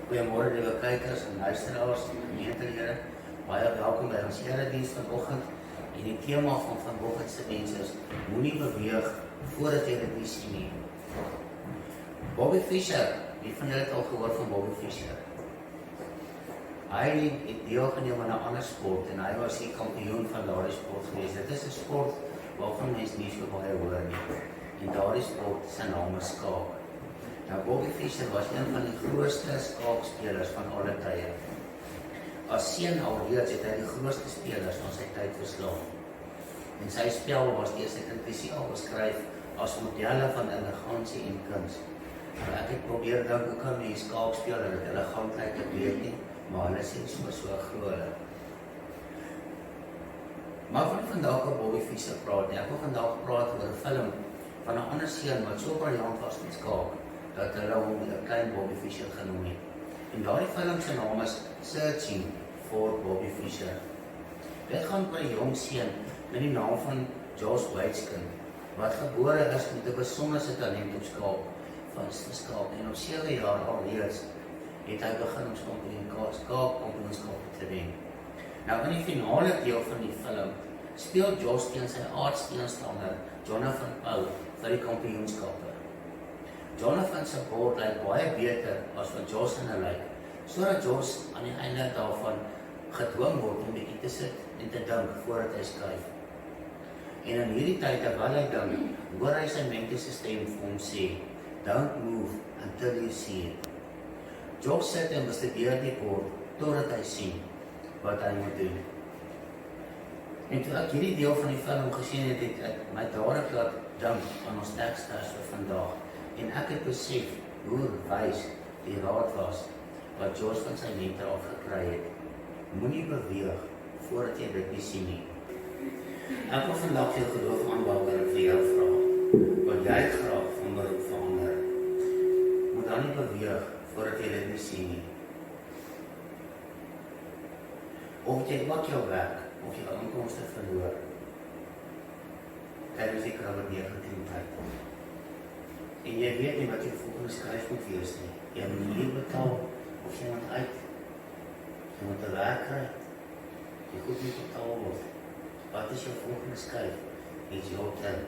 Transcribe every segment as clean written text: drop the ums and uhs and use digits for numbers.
Goeiemôre liewe kykers en luisteraars en gemeentelede. Baie welkom by ons erediens vanoggend. En die tema van vanoggend se diens is moenie beweeg voordat jy dit nie sien nie. Bobby Fischer, wie van julle het al gehoor van Bobby Fischer? Hy het deelgeneem aan 'n ander sport en hy was die kampioen van daardie sport gewees. Dit is 'n sport waarvan mense nie so baie hoor nie. En daardie sport se naam is skaak. Nou, Bobby Fischer was een van die grootste skaakspelers van alle tye. As seun alreeds het hy die grootste spelers van sy tyd verslaan. En sy spel was deur sy kritici al beskryf as modelle van elegansie en kuns. Nou, ek het probeer dink hoe kan die skaakspeler dit elegant lyk, ek weet nie, maar hulle sien so glo hulle. Maar ek wil vandag oor Bobby Fischer praat. Ek wil vandag praat oor 'n film van 'n ander seun wat so briljant was met skaak, dat hulle hom 'n klein Bobby Fischer genoem het. En daardie film se naam is Searching for Bobby Fischer. Dit gaan oor 'n jong seun met die naam van Josh Waitzkin, wat gebore is met 'n besondere talent op skaak, en op 7 jaar alreeds het hy begin om skaakkampioenskappe te wen. Nou in die finale deel van die film speel Josh teen sy aardsteenstander Jonathan Pou vir die kampioenskappe. Jonathan se bord lyk baie beter as wat Josh in lyk, sodat Josh aan die einde daarvan gedwing word om bietjie te sit en te dink voordat hy skuif. En in hierdie tyd terwyl hy dink, hoor hy sy mentorse stem vir hom sê, "Don't move until you see it." Josh sit en bestudeer die bord totdat hy sien wat hy moet doen. En toe ek hierdie deel van die film gesien het, het ek my dadelik laat dink aan ons teksvers vir vandag. En ek het besef hoe wys die raad was wat Josh van sy mentor af gekry het. Moenie beweeg voordat jy dit nie sien nie. Ek wil vandag jou geloof aanbouwer en vir jou vra, wat jy graag van beroep verander. Moet dan nie beweeg voordat jy dit nie sien nie. Of jy wat jou werk, of jou inkomste verloor, tydens die COVID-19 tyd. En jy weet nie wat jou volgende skryf moet wees nie. Jy moet hier betaal, of jy moet uit. Jy moet 'n werk kry. Jy goed nie betaal word. Wat is jou volgende skryf? It's your turn.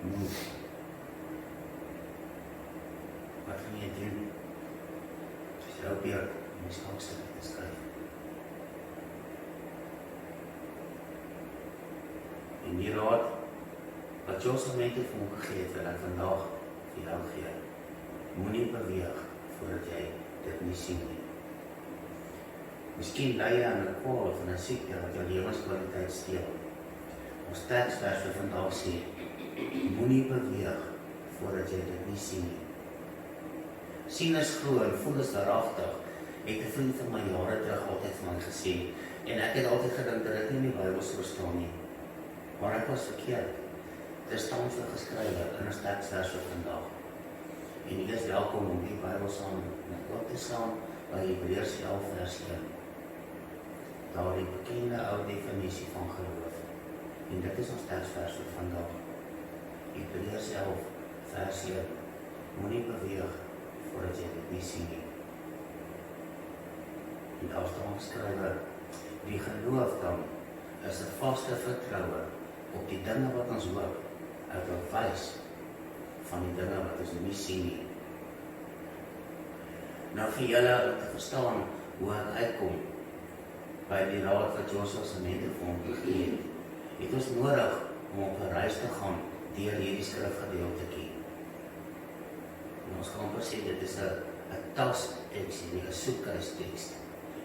Move. Wat gaan jy doen? Het is jou beurt om die skaakstuk te skryf. En die raad wat Josh aan mentor vir hom gegee het, wil ek vandag vir jou gee. Moenie beweeg voordat jy dit nie sien nie. Miskien ly jy aan 'n kwaal of 'n siekte wat jou lewenskwaliteit steel. Ons teksvers vir vandag sê, moenie beweeg voordat jy dit nie sien nie. Sien is glo en voel is waaragtig, het 'n vriend van my jare terug altyd vir my gesê, en ek het altyd gedink dat dit nie in die Bybel so staan nie. Maar ek was verkeerd. Dit staan so geskrywe in ons teksvers vir vandag. En jy is welkom om die Bybel saam met God te staan by Hebreërs 11 vers 1. Daar die bekende ou definisie van geloof. En dit is ons teksvers vir vandag. Hebreërs 11 vers 1. Moenie beweeg voordat jy dit nie sien nie. En daar staan geskrywe, die geloof dan is 'n vaste vertroue op die dinge wat ons hoop, 'n bewys van die dinge wat ons nie sien nie. Nou vir julle om te verstaan hoe ek uitkom by die raad wat Joshua se mentor vir hom gegee het, het ons nodig om op 'n reis te gaan deur hierdie skrifgedeeltetjie. En ons kan sê dit is 'n tasteks, 'n soekhuisteks.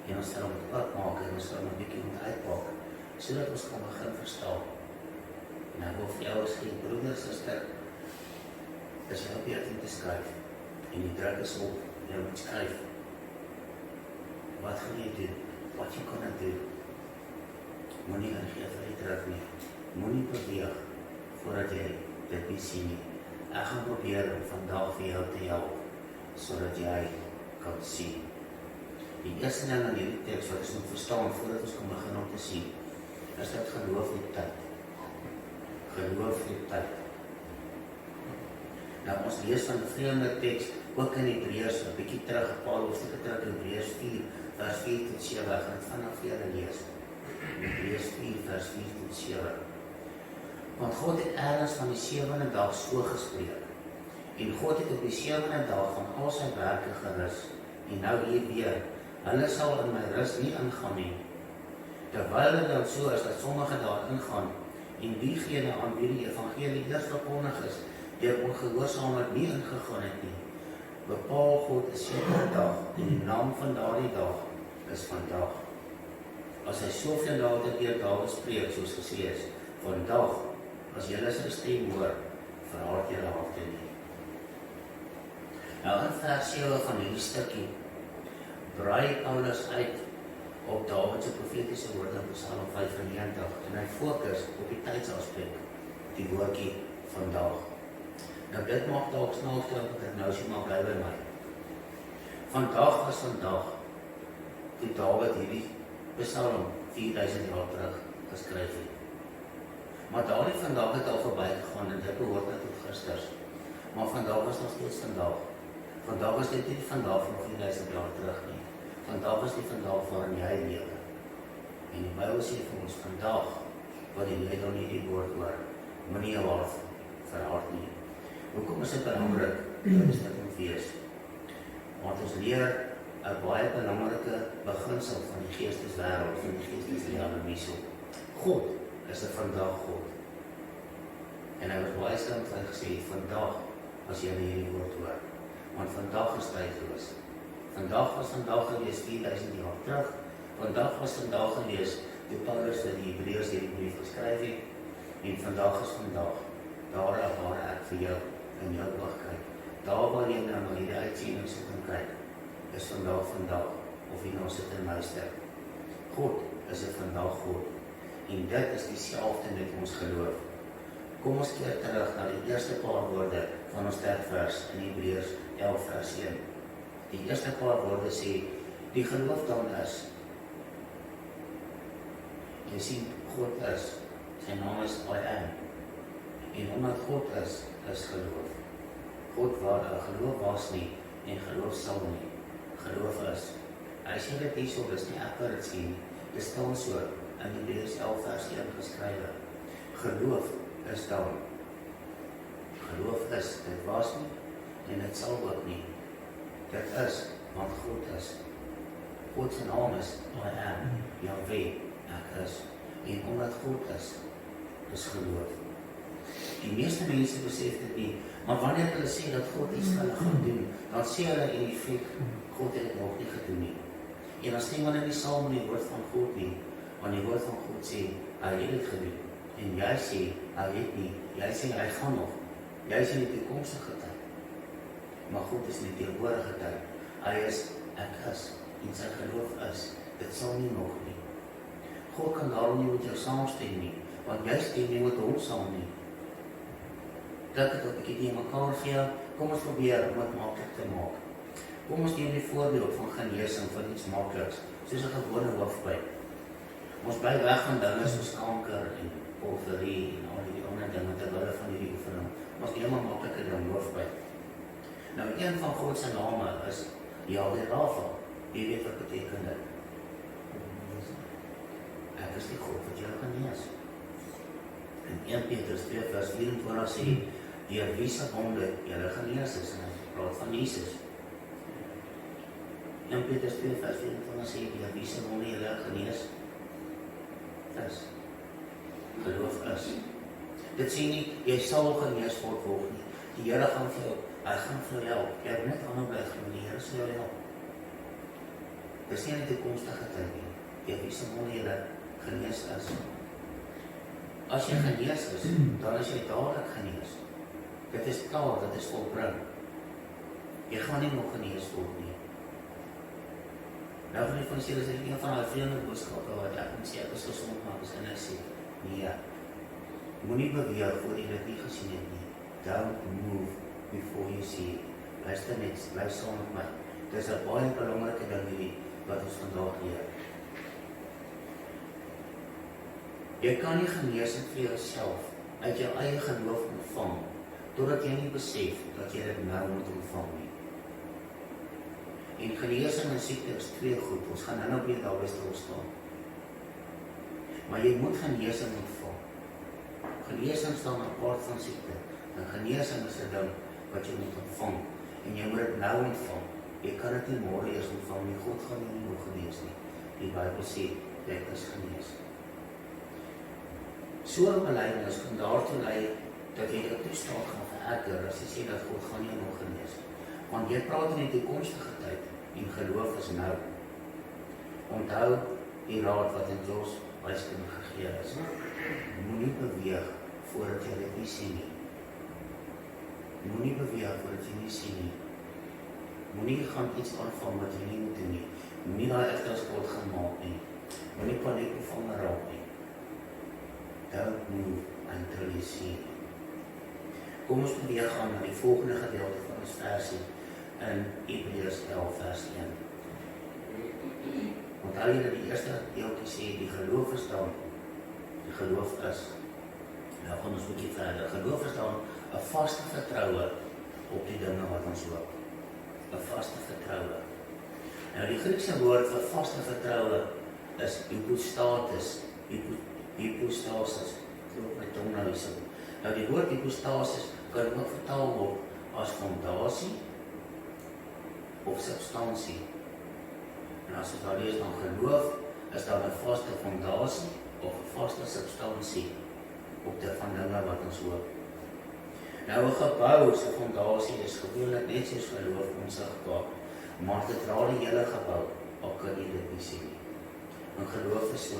En ons sal dit oopmaak en ons sal 'n bietjie moet uitpak, sodat ons kan begin verstaan. En ek wil vir jou as geen broeder, suster, as jy op jy te skryf, en die druk is op, jy moet skryf. Wat gaan jy doen? Wat jy kan doen? Moenie ingee vir die druk nie. Moenie beweeg voordat jy dit nie sien nie. Ek gaan probeer om vandag vir jou te help, sodat jy kan sien. Die eerste ding aan hierdie teks wat ons moet verstaan voordat ons kan begin om te sien, is dat geloof nie tyd. Geloof nie tyd. Nou, ons lees van 'n vreemde teks, ook in Hebreërs, 'n bietjie terug, 'n paar hoofstukke terug, Hebreërs 4, vers 4 tot 7, ek gaan dit vanaf julle lees. Hebreërs 4, vers 4 tot 7. Want God het ergens van die 7de dag so gespreek, en God het op die 7de dag van al sy werke gerus, en nou hier weer, hulle sal in my rus nie ingaan nie, terwyl dit dan so is, dat sommige daar ingaan, en diegene aan wie die evangelie eers verkondig is, deur ongehoorsaamheid nie ingegaan het nie, bepaal God 'n sekere dag, en die naam van daardie dag is vandag. As hy soveel later deur Dawid spreek, soos gesê is, vandag, as julle sy stem hoor, verhard julle harte nie. Nou in vers 7 van hierdie stukkie, brei Paulus uit op Dawid se profetiese woorde in Psalm 95, en hy fokus op die tydsaspek, die woordjie vandag. Nou dit maak dalk snaaks klink, ek nou sê maar bly by my. Vandag was vandag, toe Dawid hierdie Psalm 4000 jaar terug geskryf het. Maar daardie vandag het al verby gegaan, en dit behoort net tot gisters. Maar vandag was nog steeds vandag. Vandag was dit nie vandag van 4000 jaar terug nie. Vandag was die vandag waarin jy lewe. En die Bybel sê vir ons vandag, wat jy net dan nie die woord hoor, moenie jou hart verhard nie. Hoekom is dit belangrik? Dit is dit moet wees. Want ons leer 'n baie belangrike beginsel van die geesteswêreld, van die geestesrealisme. God is 'n vandag God. En hy was baie slim wat hy gesê het, vandag, as jy hierdie woord hoor. Want vandag is tydloos. Vandag was vandag gewees 4000 jaar terug. Vandag was vandag gewees toe Paulus dit die Hebreërs hierdie brief geskryf het. En vandag is vandag. Daar waar ek vir jou in jou oog kyk. Daar waar jy nou na hierdie uitsiening sit en kyk, is vandag, of jy nou sit en luister. God is 'n vandag God. En dit is dieselfde met ons geloof. Kom ons keer terug na die eerste paar woorde van ons teksvers in Hebreërs 11 vers 1. Die eerste paar woorde sê, die geloof dan is. Jy sien, God is, sy naam is I am. En omdat God is geloof. God waar, geloof was nie, en geloof sal nie. Geloof is. Hy sê dit hierso, dis nie ek wat dit sê nie. Dit staan so in Hebreërs 11 vers 1 geskrywe. Geloof is dan. Geloof is, dit was nie, en dit sal ook nie. Dit is, want God is. God se naam is I am, Yahweh, ek is. En omdat God is geloof. Die meeste mense besef dit nie, maar wanneer hulle sê dat God iets hulle gaan doen, dan sê hulle in effek, God het dit nog nie gedoen nie. En dan stem hulle nie saam met die woord van God nie, want die woord van God sê, hy het dit gedoen. En jy sê, hy het nie, jy sê, hy gaan nog. Jy sê die toekomstige tyd. Maar God is nie teenoorige tyd. Hy is, ek is, en sy geloof is, dit sal nie nog nie. God kan daarom nie met jou saamstem nie, want jy stem nie met hom saam nie. Dink het 'n bietjie die mekaar gee, kom ons probeer om dit maklik te maak. Kom ons neem die voorbeeld van genesing van iets makliks, soos 'n gewone hoofpyn. Ons bly weg van dinge soos kanker en porfirie en al die ander dinge terwyl van hierdie oefening. Ons neem 'n maklike ding, hoofpyn. Nou, een van God se name is Yahweh Rafa. Wie weet wat beteken dit? Ek is die God wat jou genees. En 1 Petrus 2 vers 24 sê, deur wie se wonde julle genees is, en hy praat van Jesus. 1 Petrus 2 vers 24 sê, deur wie se wonde julle genees is. Geloof is. Dit sê nie, jy sal genees word nie. Die Here gaan vir jou, hy gaan vir jou help. Jy het net aanhou bly glo, die Here sal jou help. Dit is nie in die toekomstige tyd nie. Deur wie se wonde julle genees is. As jy genees is, dan is jy dadelik genees. Dit is klaar, dit is volbring. Jy gaan nie nog genees word nie. Nou van die van sê, dis een van die vreemde boodskappe wat ek moet sê, ek is gesond maak, is in hy sê, nee, moenie beweeg voor jy dit nie gesien het nie. Don't move before you see it. Luister net, bly saam met my. Dit is 'n baie belangrike ding hierdie, wat ons vandag leer. Jy kan nie genees vir jouself uit jou eie geloof ontvang, totdat jy nie besef dat jy dit nou moet ontvang nie. En genesing en siekte is twee goed, ons gaan nou weer daarby stilstaan. Maar jy moet genesing ontvang. Genesing staan apart van siekte, en genesing is 'n ding wat jy moet ontvang, en jy moet dit nou ontvang. Jy kan dit nie môre eers ontvang nie, God gaan jou nie nog genees nie. Die Bybel sê, jy is genees. So 'n belydenis kan daartoe lei dat jy jou toestand gaan vererger as jy sê dat God gaan jou nog genees. Want jy praat in die toekomstige tyd en geloof is nou. Onthou die raad wat in Jos wiskunde gegee is. Moenie beweeg voordat jy dit nie sien nie. Moenie beweeg voordat jy nie sien nie. Moenie gaan iets aanvang wat jy nie moet doen nie. Moenie daai egterskot gaan maak nie. Moenie paniek bevange raak nie. Don't move until you see. Kom ons beweeg aan na die volgende gedeelte van ons versie in Hebreërs 11 vers 1. Onthou jy dat die eerste deeltjie sê die geloof is dan, die geloof is. Nou gaan ons 'n bietjie verder. Geloof is dan 'n vaste vertroue op die dinge wat ons hoop. 'n Vaste vertroue. Nou die Griekse woord vir vaste vertroue is hypostasis. Hypostasis. Loop my tong nou hierso. Nou die woord hypostasis kan ook vertaal word as fondasie of substansie. En as dit daar is dan geloof, is daar 'n vaste fondasie of 'n vaste substansie op die van dinge wat ons hoop. Nou 'n gebou se fondasie is gewoonlik net soos geloof onsigbaar, maar dit dra die hele gebou, al kan jy dit nie sien nie. En geloof is so,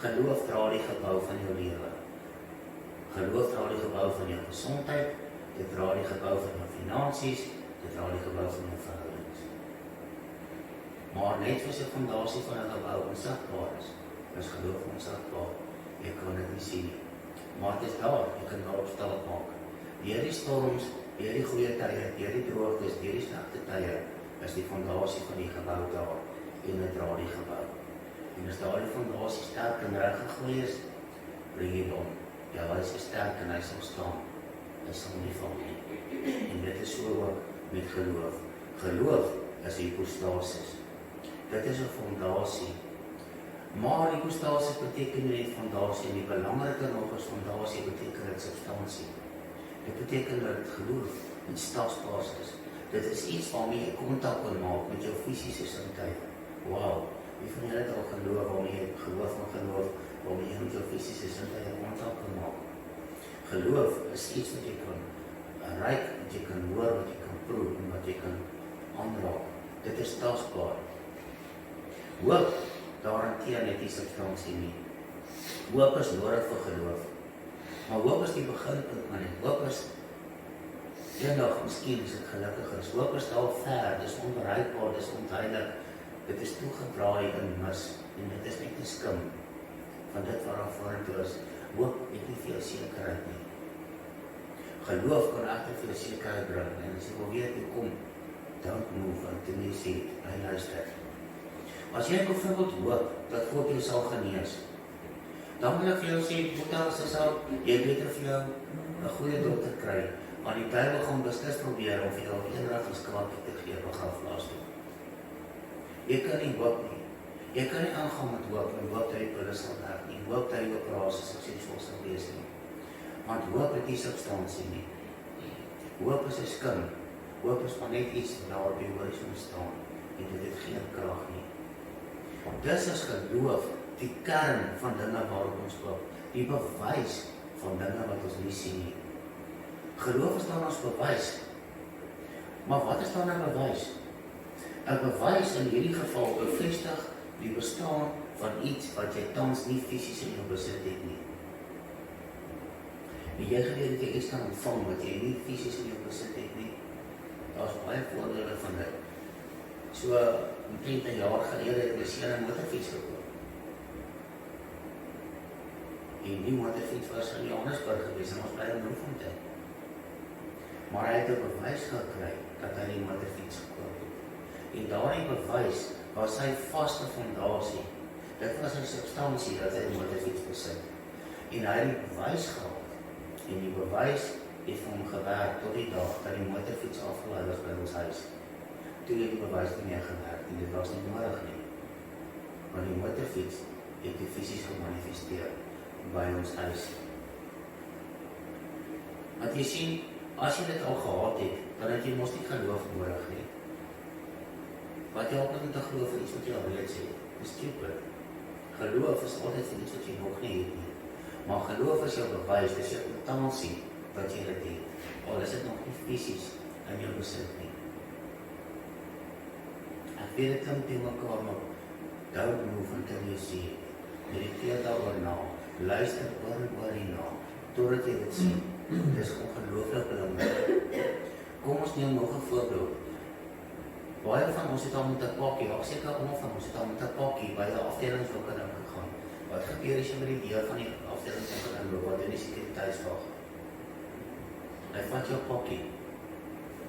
geloof dra die gebou van jou lewe. Geloof dra die gebou van jou gesondheid, dit dra die gebou van jou finansies, dit dra die gebou van jou verhoudings. Maar net soos 'n fondasie van 'n gebou onsigbaar is geloof onsigbaar. Jy kan dit nie sien nie. Maar dit is daar, jy kan daarop staat maak. Deur die storms, deur die goeie tye, deur die droogtes, deur die slegte tye, is die fondasie van die gebou daar en dit dra die gebou. En as daardie fondasie sterk en reg gegooi is, bring jy hom. Ja, hy is sterk en hy sal staan. Hy sal nie val nie. En dit is so ook met geloof. Geloof is hypostasis. Dit is 'n fondasie. Maar hypostasis beteken nie net fondasie nie. Belangriker nog is fondasie beteken dit substansie. Dit beteken dat geloof iets tastbaars is. Dit is iets waarmee jy kontak kan maak met jou fisiese sintuie. Wow, wie van julle het al geloof waarmee jy geloof van geloof, waarmee jy met jou fisiese sintuie kontak kan maak? Geloof is iets wat jy kan ruik, wat jy kan hoor, wat jy kan proe en wat jy kan aanraak. Dit is tastbaar. Hoop daarenteen net die substansie nie. Hoop is nodig vir geloof. Maar hoop is die beginpunt van dit. Hoop is eendag, miskien as ek gelukkig is. Hoop is daar ver, dis onbereikbaar, dis onduidelik. Dit is toegedraai in mis en dit is net 'n skim van dit wat daar vorentoe is. Hoop het nie veel sekerheid nie. Geloof kan egter vir sekerheid bring en as jy wil weet hoe kom, don't move until you see it. Hy luister. As jy byvoorbeeld hoop dat God jou sal genees, dan wil ek vir jou sê, jy beter vir jou 'n goeie dokter kry, want die Bybel gaan beslis probeer om vir jou eendag 'n skaapie te gee begrafplaas toe. Jy kan nie hoop nie. Jy kan nie aangaan met hoop en hoop dat die pille sal werk nie. Hoop dat die operasie suksesvol sal wees nie. Want hoop het nie substansie nie. Hoop is 'n skim. Hoop is maar net iets wat daar op die horison staan en dit het geen krag nie. Dis is geloof, die kern van dinge waarop ons hoop, die bewys van dinge wat ons nie sien nie. Geloof is dan ons bewys. Maar wat is dan 'n bewys? 'n Bewys in hierdie geval bevestig die bestaan van iets wat jy tans nie fisies in jou besit het nie. En jy geweet dat jy iets kan ontvang wat jy nie fisies in jou besit het nie. Daar's baie voordele van dit. So, omtrent 'n jaar gelede het my seun 'n motorfiets gekoop. En die motorfiets was in Johannesburg gewees en ons bly in Bloemfontein. Maar hy het 'n bewys gekry dat hy die motorfiets gekoop het. En daardie bewys was sy vaste fondasie. Dit was sy substansie dat hy die motorfiets besit. En hy het die bewys gehad. En die bewys het vir hom gewerk tot die dag dat die motorfiets afgelaai was by ons huis. Toe het die bewys nie meer gewerk en dit was nie nodig nie. Want die motorfiets het die fisies gemanifesteer by ons huis. Want jy sien, as jy dit al gehad het, dan het jy mos nie geloof nodig nie. Wat jy ook nog moet geloof vir iets wat jy al reeds het, is stupid. Geloof is altyd vir iets wat jy nog nie het nie. Maar geloof is jou bewys, dis jou kwitansie wat jy dit het. Al is dit nog nie fisies in jou besit nie. Ek weet dit klink teen mekaar, maar don't move until you see it. Mediteer daaroor na, luister oor en oor hierna, totdat jy dit sien. Dis ongelooflik belangrik. Kom ons neem nog 'n voorbeeld. Baie van ons het al met 'n pakkie, of seker almal van ons het al met 'n pakkie by 'n afdelingswinkel ingegaan. Wat gebeur as jy by die deur van die afdelingswinkel inloop? Wat doen die sekuriteitswag? Hy vat jou pakkie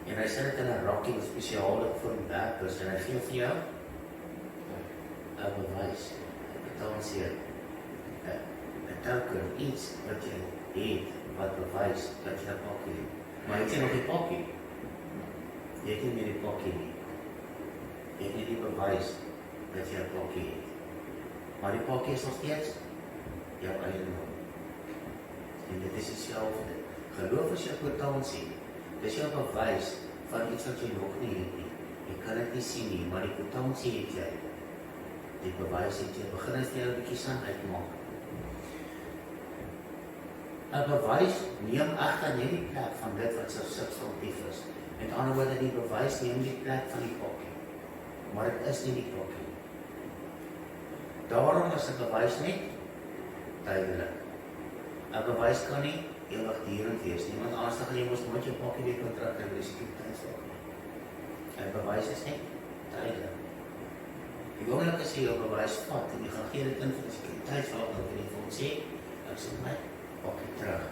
en hy sit dit in 'n rakkie wat spesiaal vir werkers en hy gee vir jou 'n bewys, 'n kwitansie, 'n token, iets wat jy het wat bewys dat jy 'n pakkie het. Maar het jy nog die pakkie? Jy het nie meer die pakkie nie. Jy het nie die bewys dat jy 'n pakkie het. Maar die pakkie is nog steeds jou eiendom. En dit is dieselfde. Geloof is jou kwitansie. Dis jou bewys van iets wat jy nog nie het nie. Jy kan dit nie sien nie, maar die kwitansie het jy. Die bewys het jy. Begin as jy 'n bietjie sin uitmaak. 'n Bewys neem egter nie die plek van dit wat substantief is. Met ander woorde, die bewys neem die plek van die pakkie. Maar dit is nie die pakkie. Daarom is 'n bewys net tydelik. 'n Bewys kan nie ewigdurend wees nie, want anders dan gaan jy mos nooit jou pakkie weer kan terugkry by die sekuriteitswag nie. 'n Bewys is net tydelik. Die oomblik as jy jou bewys vat en jy gaan gee dit in vir die sekuriteitswag, dan kan jy vir hom sê, ek sê my pakkie terug.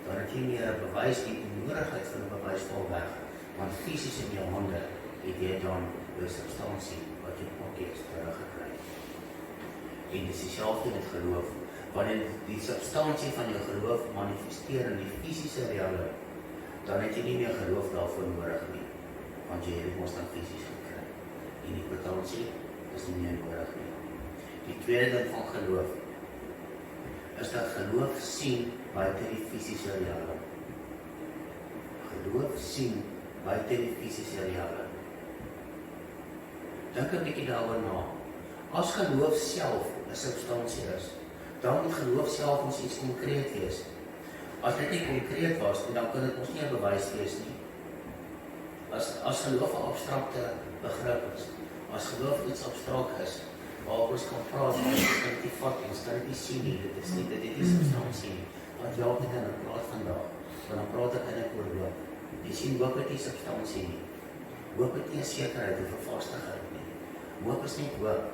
Dan het jy meer 'n bewys nie, die nodigheid van 'n bewys val weg, want fisies in jou hande het jy dan die substansie wat jy pakkie is teruggekry. En dis dieselfde met geloof. Wanneer die substansie van jou geloof manifesteer in die fisiese realiteit, dan het jy nie meer geloof daarvoor nodig nie, want jy het dit mos dan fisies gekry. En die kwitansie is nie meer nodig nie. Die tweede ding van geloof is dat geloof sien buite die fisiese realiteit. Geloof sien buite die fisiese realiteit. Dink 'n bietjie daaroor na. As geloof self 'n substansie is, dan moet geloof self ons iets konkreet wees. As dit nie konkreet was, dan kan dit ons nie 'n bewys wees nie. As geloof 'n abstrakte begrip is, as geloof iets abstrakt is, waar ons kan praat, ons kan dit nie vat, ons kan dit nie sien nie, dit is nie, dit is substansie nie. Want jy ook nie kan praat vandag, want dan praat ek eintlik oor hoop. Jy sien, hoop het nie substansie nie. Hoop het nie 'n sekerheid of 'n vastigheid nie. Hoop is net hoop.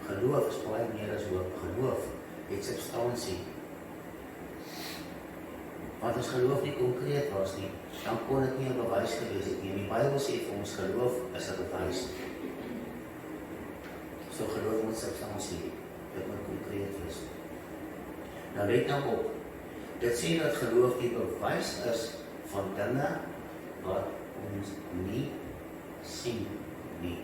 Geloof is baie meer as hoop. Geloof het substansie. Want as geloof nie konkreet was nie, dan kon dit nie 'n bewys gewees het nie. Die Bybel sê vir ons geloof is 'n bewys. So geloof moet substansie, dit moet konkreet wees. Nou let nou op, dit sê dat geloof die bewys is van dinge wat ons nie sien nie.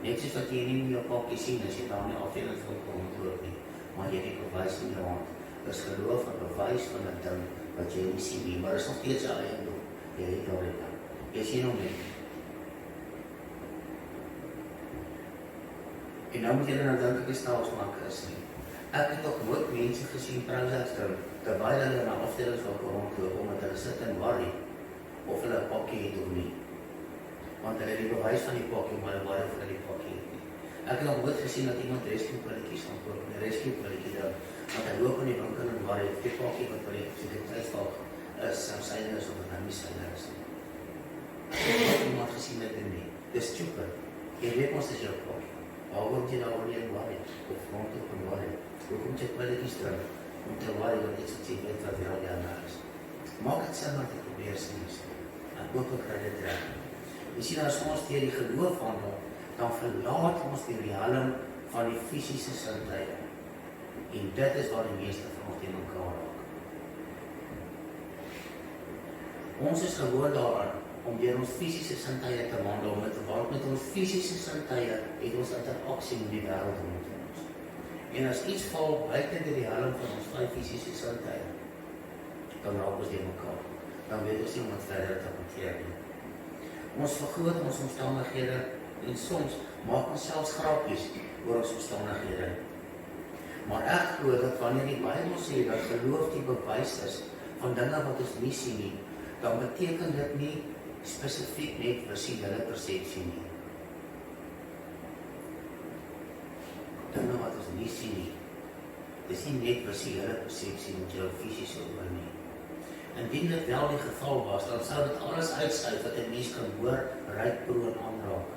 Net soos wat jy nie in jou pakkie sien, as jy daar nie afdelingswinkel rondloop nie, maar jy het die bewys in jou hand. Is geloof 'n bewys van 'n ding wat jy nie sien nie, maar is nog steeds 'n eiendom. Jy het al dit nou. Jy sien hom nie. En nou moet jy dan dink ek die staatsbank is nie. Ek het ook nooit mense gesien Prozac terwyl hulle na afdelingswinkel rondloop omdat hulle sit en worry of hulle 'n pakkie het of nie. Want hulle het die bewys van die pakkie, maar hulle worry of hulle die pakkie het nie. Ek het nog nooit gesien dat iemand rescue-pilletjies gaan koop, 'n rescue-pilletjie dan, want hy loop in die winkel en worry of die pakkie wat by die sekuriteitswag is, syne is of dit nou nie syne is nie. Ek het nooit iemand gesien dat dit nie. Dis stupid. Jy weet ons is jou pakkie. Waarom jy nou nie worry of rondloop en worry? Hoekom jy pilletjies drink om te worry dat iets wat jy weet wat wel daarna is? Maak het sin wat jy probeer sien is. En hoop ek kry dit reg. Jy sien, as ons deur die geloof handel, dan verlaat ons die riem van die fisiese sintuie. En dit is waar die meeste van ons teen mekaar raak. Ons is gewoon daaraan om deur ons fisiese sintuie te wandel, want met ons fisiese sintuie het ons interaksie met die wêreld rondom ons. En as iets val buite die helm van ons 5 fisiese sintuie, dan raak ons die mekaar. Dan weet ons nie om wat verder te hanteer nie. Ons vergroot ons omstandighede en soms maak ons selfs grappies oor ons omstandighede. Maar ek glo dat wanneer die Bybel sê dat geloof die bewys is van dinge wat ons nie sien nie, dan beteken dit nie spesifiek net visuele persepsie nie. Dinge wat ons nie sien nie, dis nie net visuele persepsie met jou fisiese oë nie. Indien dit wel die geval was, dan sou dit alles uitsluit wat 'n mens kan hoor, ruik, proe en aanraak.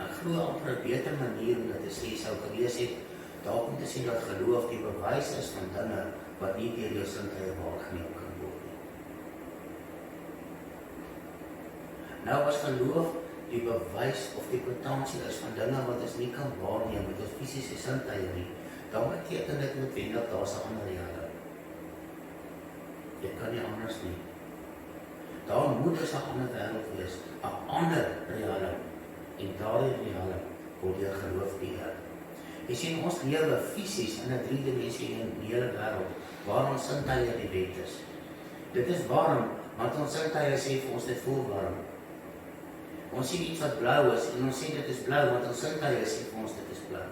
Ek glo amper 'n beter manier om dit te sê sou gewees het, daarom te sien dat geloof die bewys is van dinge wat nie deur jou sintuie waargeneem kan word nie. Nou as geloof die bewys of die kwitansie is van dinge wat ons nie kan waarneem met ons fisiese sintuie nie, dan beteken dit noodwendig daar's 'n ander realiteit. Dit kan nie anders nie. Daar moet dus 'n ander wêreld wees, 'n ander realiteit. En daardie realiteit word deur geloof beheer. Jy sien, ons lewe fisies in 'n 3-dimensionele wêreld waar ons sintuie die wet is. Dit is warm, want ons sintuie sê vir ons dit voel warm. Ons sien iets wat blou is en ons sê dit is blou, want ons sintuie sê vir ons dit is blou.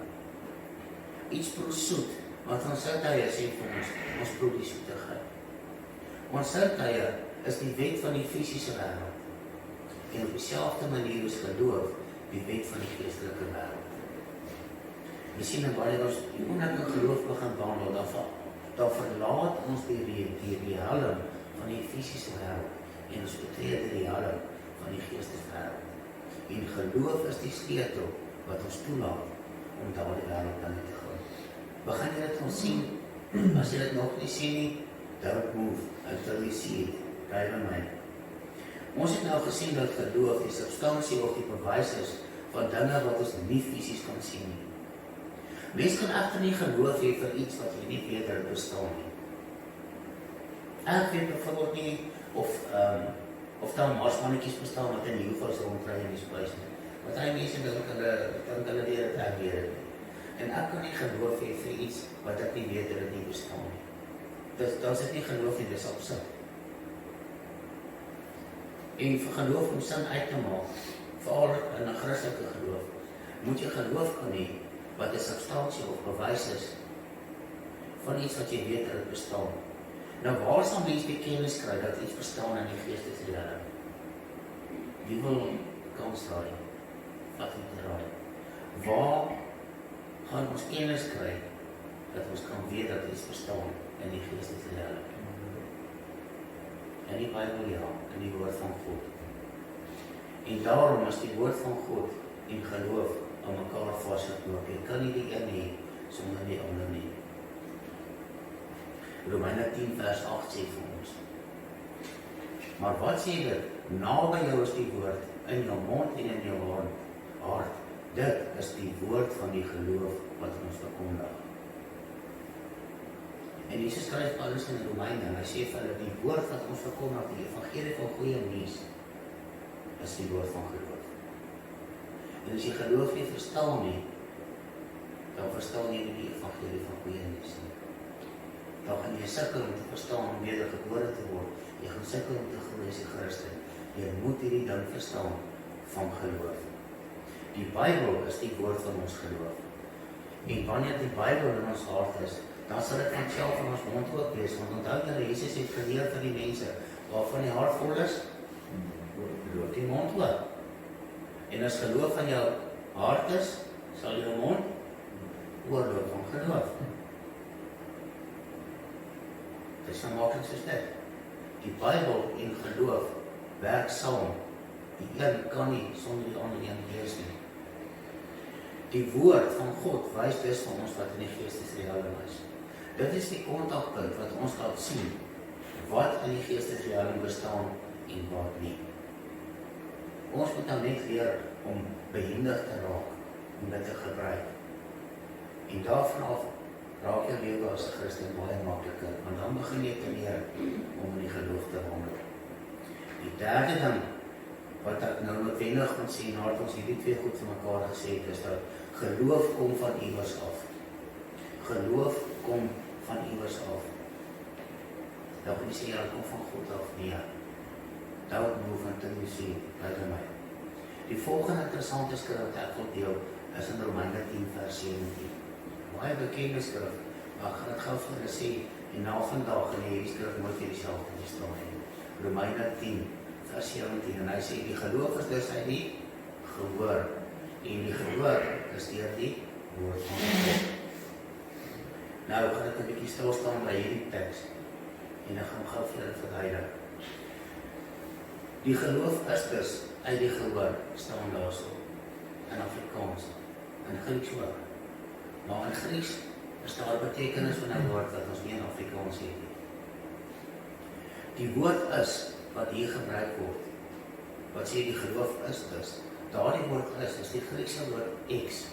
Iets proe soet, want ons sintuie sê vir ons proe die soetigheid. Ons sintuie is die wet van die fisiese wêreld. En op dieselfde manier is geloof die wet van die geestelike wêreld. Jy sien, wanneer ons die onhebbing geloof begin wandel, dan verlaat ons die helm van die fisiese wêreld en ons betree die helm van die geesteswêreld. En geloof is die sleutel wat ons toelaat om daardie wêreld binne te gaan. Begin jy dit ons sien? As jy dit nog nie sien nie, don't move until you see it. Bly by my. Ons het nou gesien dat geloof die substansie of die bewys is van dinge wat ons nie fisies kan sien nie. Mens kan egter nie geloof hê vir iets wat jy nie weet dat bestaan nie. Ek weet byvoorbeeld nie of daar marsmannetjies bestaan wat in UFO's rondry in die space nie. Wat hy mense dink hulle weet dit ek weet dit nie. En ek kan nie geloof hê vir iets wat ek nie weet dat dit nie bestaan nie. Dan is dit nie geloof nie, dis absurd. En vir geloof om sin uit te maak, veral in 'n Christelike geloof, moet jy geloof kan hê wat 'n substansie of bewys is van iets wat jy weet dat dit bestaan. Nou waar sal mens die kennis kry dat iets bestaan in die geestesrealiteit? Wie wil kans raai? Wat moet raai? Waar gaan ons kennis kry dat ons kan weet dat iets bestaan in die geestesrealiteit? In die Bybel, ja, in die woord van God. En daarom is die woord van God en geloof aan mekaar vasgekoop. Jy kan nie die een hê sonder die ander nie. Romeine 10 vers 8 sê vir ons. Maar wat sê dit? Naby jou is die woord, in jou mond en in jou hart. Dit is die woord van die geloof wat ons verkondig. En Jesus skryf alles in Romeine, en hy sê vir hulle, die woord wat ons verkondig, die evangelie van goeie nuus, is die woord van geloof. En as jy geloof nie verstaan nie, dan verstaan jy nie die evangelie van goeie nuus nie. Dan gaan jy sukkel om te verstaan om wedergebore te word. Jy gaan sukkel om te glo as 'n Christen. Jy moet hierdie ding verstaan van geloof. Die Bybel is die woord van ons geloof. En wanneer die Bybel in ons hart is, dan sal dit van self in ons mond ook wees. Want onthou julle, Jesus het geleer vir die mense, waarvan die hart vol is, loop die mond oop. En as geloof van jou hart is, sal jou mond oorloop van geloof. Dit is so maklik soos dit. Die Bybel en geloof werk saam. Die een kan nie sonder die ander een wees nie. Die woord van God wys dus van ons wat in die geestesrealiteit is. Dit is die kontakpunt wat ons laat sien wat in die geestesrealiteit bestaan en wat nie. Ons moet nou net leer om behendig te raak, om dit te gebruik. En daarvan af raak jou lewe as 'n Christen baie makliker, want dan begin jy te leer om in die geloof te wandel. Die derde ding, wat ek nou noodwendig moet sê, nadat ons hierdie twee goed vir mekaar gesê het, is dat geloof kom van iewers af. Geloof kom van iewers af. Dat moet nie sê, ja, kom van God af, nee. Don't move until you see it, by my. Die volgende interessante skrif wat ek wil deel, is in Romeine 10 vers 17. Baie bekende skrif, maar ek gaan dit gou vir julle sê, en na vandag in hierdie skrif moet jy dieselfde verstaan hê. Romeine 10 vers 17, en hy sê, die geloof is dus uit die gehoor, en die gehoor is deur die woord van God. Nou gaan ek 'n bietjie stil staan by hierdie teks, en ek gaan gou vir julle verduidelik. Die geloof is dus uit die gehoor, staan daar so, in Afrikaans, in Grieks ook. Maar in Grieks is daar betekenis van 'n woord wat ons nie in Afrikaans het nie. Die woord is, wat hier gebruik word, wat sê die geloof is dus, daardie woord is die Griekse woord ex,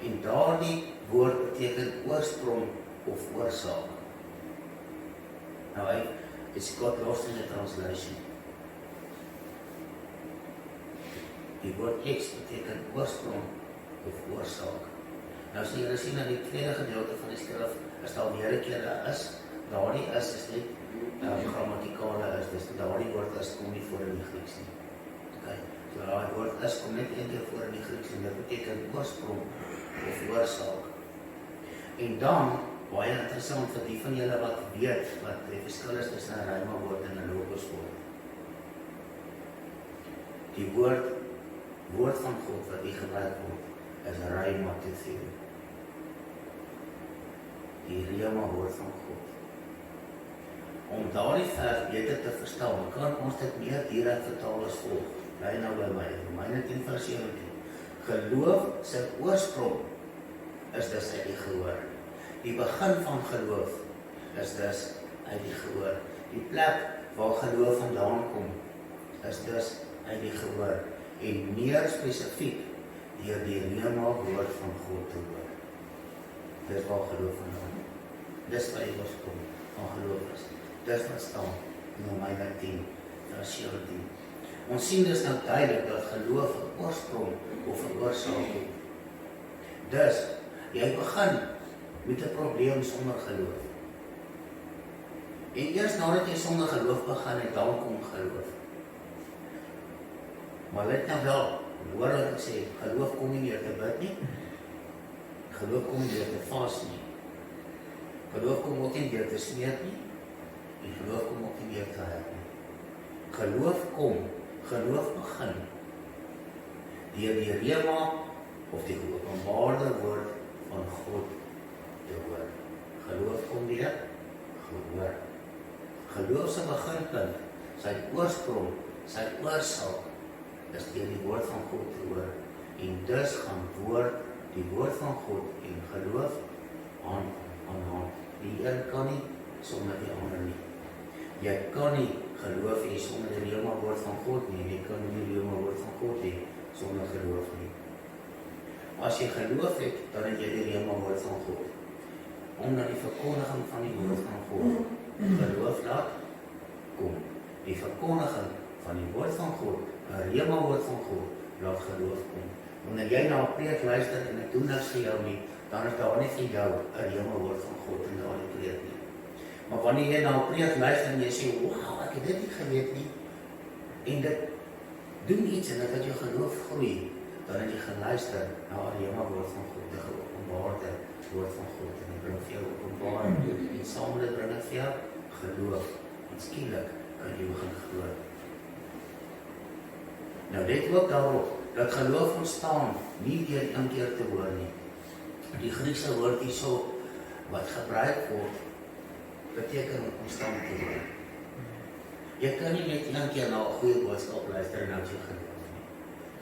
en daardie woord beteken oorsprong of oorsaak. Nou, it's got lost in the translation. Die woord ex beteken oorsprong of oorsaak. Nou sê julle sien in die tweede gedeelte van die skrif, is daar weer 'n keer 'n is, daardie is net grammatikale is, dus daardie woord is kom nie voor in die Grieks nie. Okay. So daardie woord is kom net een keer voor in die Grieks en dit beteken oorsprong of oorsaak. En dan, baie interessant vir die van julle wat weet, wat die verskil is tussen 'n rhyma woord en 'n logos woord. Die woord van God wat hier gebruik word, is rhyma theorie. Die rema woord van God. Om daardie vers beter te verstaan, kan ons dit meer direk vertaal as volg. Bly nou by my, Romeine 10 vers 17. Geloof se oorsprong is dus uit die gehoor. Die begin van geloof is dus uit die gehoor. Die plek waar geloof vandaan kom, is dus uit die gehoor. En meer spesifiek, deur die rema woord van God te hoor. Dis waar geloof vandaan kom. Dis waar die oorsprong van geloof is. Dis wat staan in Romeine 10 vers 17. Ons sien dus nou duidelik dat geloof 'n oorsprong of 'n oorsaak het. Dus, jy begin met 'n probleem sonder geloof. En eers nadat jy sonder geloof begin het, dan kom geloof. Maar let nou wel, hoor wat ek sê, geloof kom nie meer te bid nie. Geloof kom nie meer te vas nie. Geloof kom ook nie meer te smeek nie. En geloof kom ook nie meer te help nie. Geloof begin deur die rema of die openbare woord van God te hoor. Geloof kom deur gehoor. Geloof se beginpunt, sy oorsprong, sy oorsaak is deur die woord van God te hoor. En dus gaan die woord van God en geloof aan hand. Die een kan nie sonder die ander nie. Jy kan nie geloof hê sonder die rema woord van God nie. Jy kan nie die rema woord van God hê sonder geloof nie. As jy geloof het, dan het jy die rema woord van God. Omdat die verkondiging van die woord van God geloof laat kom. Die verkondiging van die woord van God, 'n rema woord van God, laat geloof kom. Wanneer jy na 'n preek luister en dit doen niks vir jou nie, dan is daar nie vir jou 'n rema woord van God in daardie preek nie. Maar wanneer jy na 'n preek luister en jy sê, "Wow, ek het dit nie geweet nie," en dit doen iets en dit laat jou geloof groei, dan het jy geluister na 'n rema woord van God, 'n geopenbaarde woord van God, en dit bring vir jou openbaring, en saam met dit bring dit vir jou geloof, en skielik kan jy begin glo. Nou let ook daarop, dat geloof ontstaan nie deur een keer te hoor nie. Die Griekse woord hierso wat gebruik word, beteken om konstant te hoor. Jy kan nie net een keer na 'n goeie boodskap luister en dan jy geloof nie.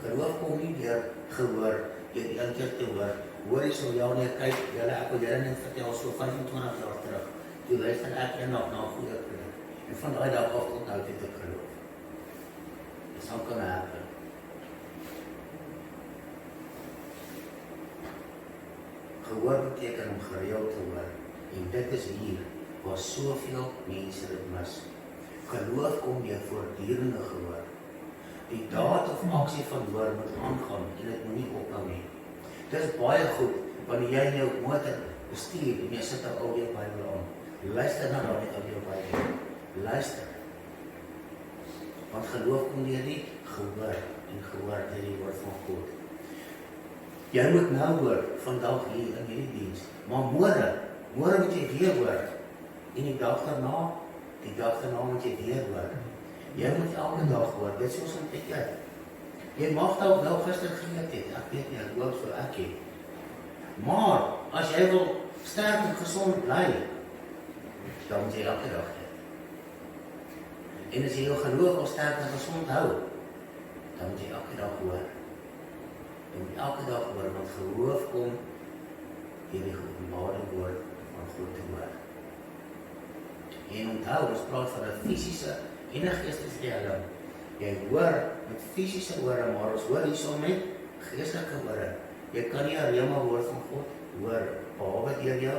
Geloof kom nie deur gehoor, deur een keer te hoor. Hoor jy so, ja nee, kyk, ek wil julle net vertel, so 25 jaar terug, toe luister ek eendag na 'n goeie preek. En van daai dag af tot nou het ek geloof. Dit sal kan happen. Gehoor beteken om gereeld te hoor, en dit is hier waar soveel mense dit mis. Geloof kom deur voortdurende gehoor. Die daad of aksie van hoor moet aangaan en dit moet nie ophou nie. Dit is baie goed wanneer jy in jou motor bestuur en jy sit 'n audio Bybel aan. Luister na daardie audio Bybel. Luister. Want geloof kom deur die gehoor en gehoor deur die woord van God. Jy moet nou hoor vandag hier in hierdie diens, maar môre moet jy weer hoor. En die dag daarna moet jy weer hoor. Jy moet elke dag hoor, dit is soos om jy mag dalk nou gister geweet het, ek weet nie, ek hoop so ek het. Maar, as jy wil sterk en gezond bly, dan moet jy elke dag hê. En as jy jou geloof wil sterk en gezond hou, dan moet jy elke dag hoor. Jy moet elke dag hoor, want geloof kom deur die geopenbare woord van God te hoor. En onthou, ons praat van 'n fisiese en 'n geestelike riem. Jy hoor met fisiese ore, maar ons hoor hierso met geestelike ore. Jy kan nie 'n rema woord van God hoor, behalwe deur jou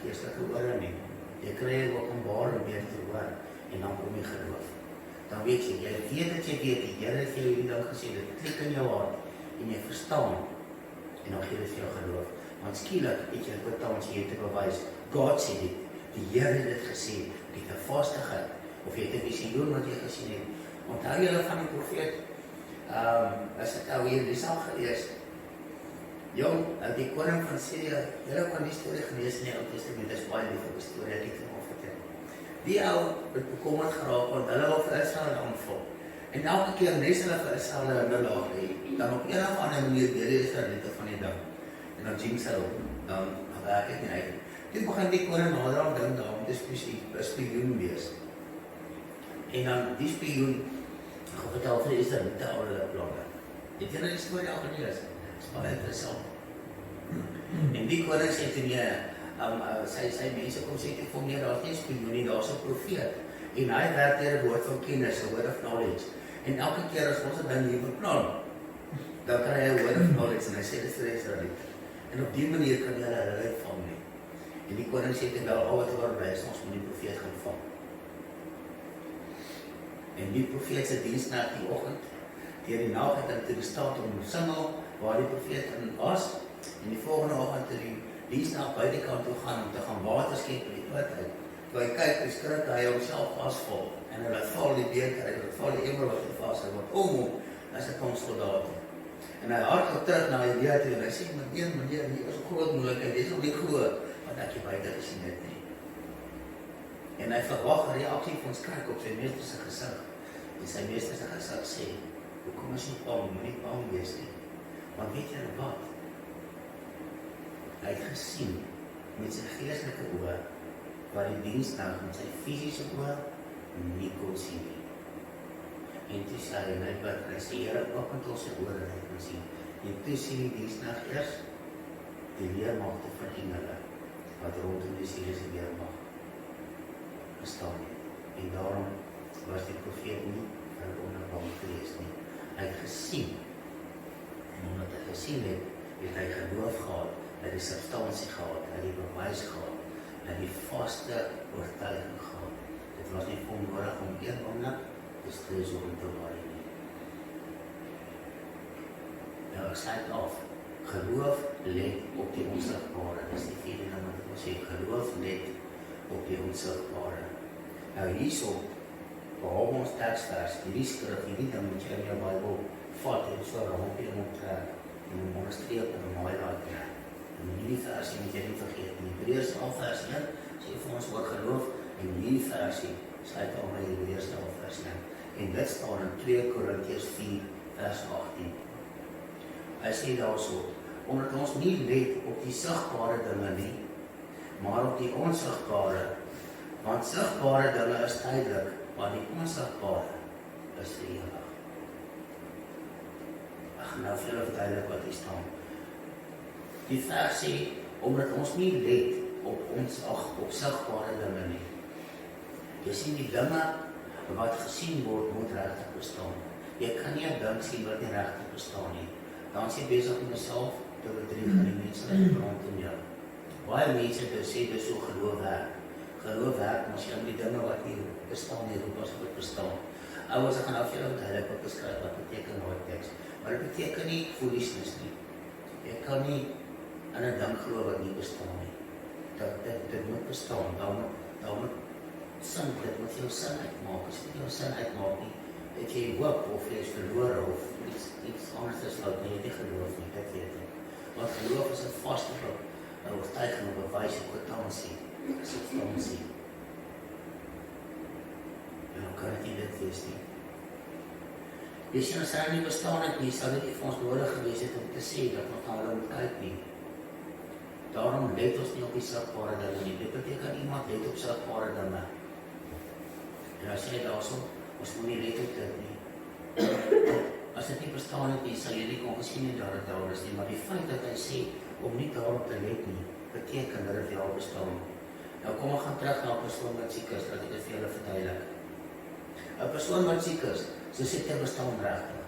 geestelike ore nie. Jy kry 'n openbaring deur te hoor, en dan kom jy geloof. Dan weet jy dat jy weet, die Here het vir jou hierdie ding gesê, dit klik in jou hart, en jy verstaan, en dan gee dit vir jou geloof. Want skielik het jy betaal jy te bewys, God sê dit, die Here het dit gesê, jy het 'n vastigheid, of jy het 'n visioen wat jy gesien het. Onthou julle van die profeet, as ek nou hier dis al gelees, die koning van Syrië, julle kan die storie gelees in die Ou Testament, dis baie lief op die storie, ek het hom vertel. Die ou het bekommerd geraak, want hulle wil vir Israel aanval. En elke keer nes hulle vir Israel 'n nederlaag hê, dan op een of ander manier deur die Israeliete van die ding. En dan jinx hulle, dan werk dit nie uit. Toe begin die koning nader aan dink daarom, dis 'n spioen wees. En dan die spioen vertel vir die Israeliete al hulle planne. Het julle die storie al gelees? Dit is baie interessant. En die koning sê toe nee, sy mense kom sê toe vir nee, daar is nie spioen nie, daar is 'n profeet. En hy werk deur 'n woord van kennis, 'n word of knowledge. En elke keer as ons 'n ding hier beplan, dan kry hy 'n word of knowledge en hy sê dit vir die Israeliete. En op die manier kan hulle uitvang nie. En die koning sê toe wel, al wat oor is, ons moet die profeet gaan vang. En die profeet se diensnag die oggend, deur die nag het hy toe gestaan om singel, waar die profeet in was, en die volgende oggend toe die diensnag buitekant toe gaan, om te gaan water skep in die put uit. Toe hy kyk, die skrik hy homself vasval, en hy laat val die beker, hy laat val die emmer wat hy vas, hy word om hom, as 'n klomp soldate. En hy hardloop terug na Elia toe, en hy sê, meneer, hier is 'n groot moeilikheid, dit is nog nie glo, wat ek jy buite gesien het nie. En hy verwag 'n reaksie van skrik op sy meester se gesig. En sy meester se gesig sê, hoekom is nie bang, moet nie bang wees nie. Want weet jy wat? Hy het gesien met sy geestelike oë, wat die diensnag met sy fisiese oë nie kon sien nie. En toe sê hy, hy bid, hy sê, Here, open ons sy oë dat hy kan sien. En toe sien die diensnag eers die weermagte van engele, wat rondom die siele se weermag bestaan het. En daarom was die profeet nie onder bang gewees nie. Hy het gesien, en omdat hy gesien het, het hy geloof gehad, hy het die substansie gehad, hy het die bewys gehad, hy het die vaste oortuiging gehad. Dit was nie onnodig om een oomblik te stres om te worry nie. Nou, ek sluit af. Geloof let op die onsigbare. Dis die vierde ding wat ek wil sê. Geloof let op die onsigbare. Nou hierso, behalwe ons teksvers, hierdie skrif, hierdie ding moet jy in jou Bybel vat en so rampie omtrek en hom onderstreep en hom highlight trek. En hierdie versie moet jy nie vergeet nie. Hebreërs 11 vers 1 sê vir ons oor geloof en hierdie versie sluit al by Hebreërs 11 vers 1. En dit staan in 2 Korintiërs 4 vers 18. Hy sê daarso, omdat ons nie let op die sigbare dinge nie, maar op die onsigbare, want sigbare dinge is tydelik, maar die onsigbare is vir ewig. Ag, nou vir julle verduidelik wat hier staan. Die vers sê, omdat ons nie let op sigbare dinge nie. Jy sien die dinge wat gesien word, moet regtig bestaan. Jy kan nie 'n ding sien wat nie regtig bestaan nie. Dan is jy besig om jouself te bedrieg en die mense rondom jou. Baie mense het gesê, dis so geloof werk. Geloof werk, maar as jy die dinge wat nie bestaan nie, roep as wat bestaan. Ouers, ek gaan nou vir julle verduidelik wat beskryf, wat beteken daai teks. Maar dit beteken nie foolishness nie. Jy kan nie in 'n ding glo wat nie bestaan nie. Dit moet bestaan, dan moet sin, dit moet jou sin uitmaak. As dit jou sin uitmaak nie, het jy hoop of jy is verlore of iets anders is wat jy nie geloof nie, dit weet ek. Want geloof is 'n vaste oortuiging, 'n bewys, 'n kwitansie, 'n substansie. En dan kan dit nie dit wees nie. Jy sien, as hy nie bestaan het nie, sal dit nie vir ons nodig gewees het om te sê dat ons na hulle moet kyk nie. Daarom let ons nie op die sigbare dinge nie. Dit beteken iemand let op sigbare dinge. En as jy daarso, ons moet nie let op dit nie. As dit nie bestaan het nie, sal jy nie kon gesien nie dat dit daar is nie. Maar die feit dat hy sê om nie daarop te let nie, beteken dat dit wel bestaan. Nou kom ons gaan terug na 'n persoon wat siek is, dat ek dit vir julle verduidelik. 'n Persoon wat siek is, so siekte bestaan regtig.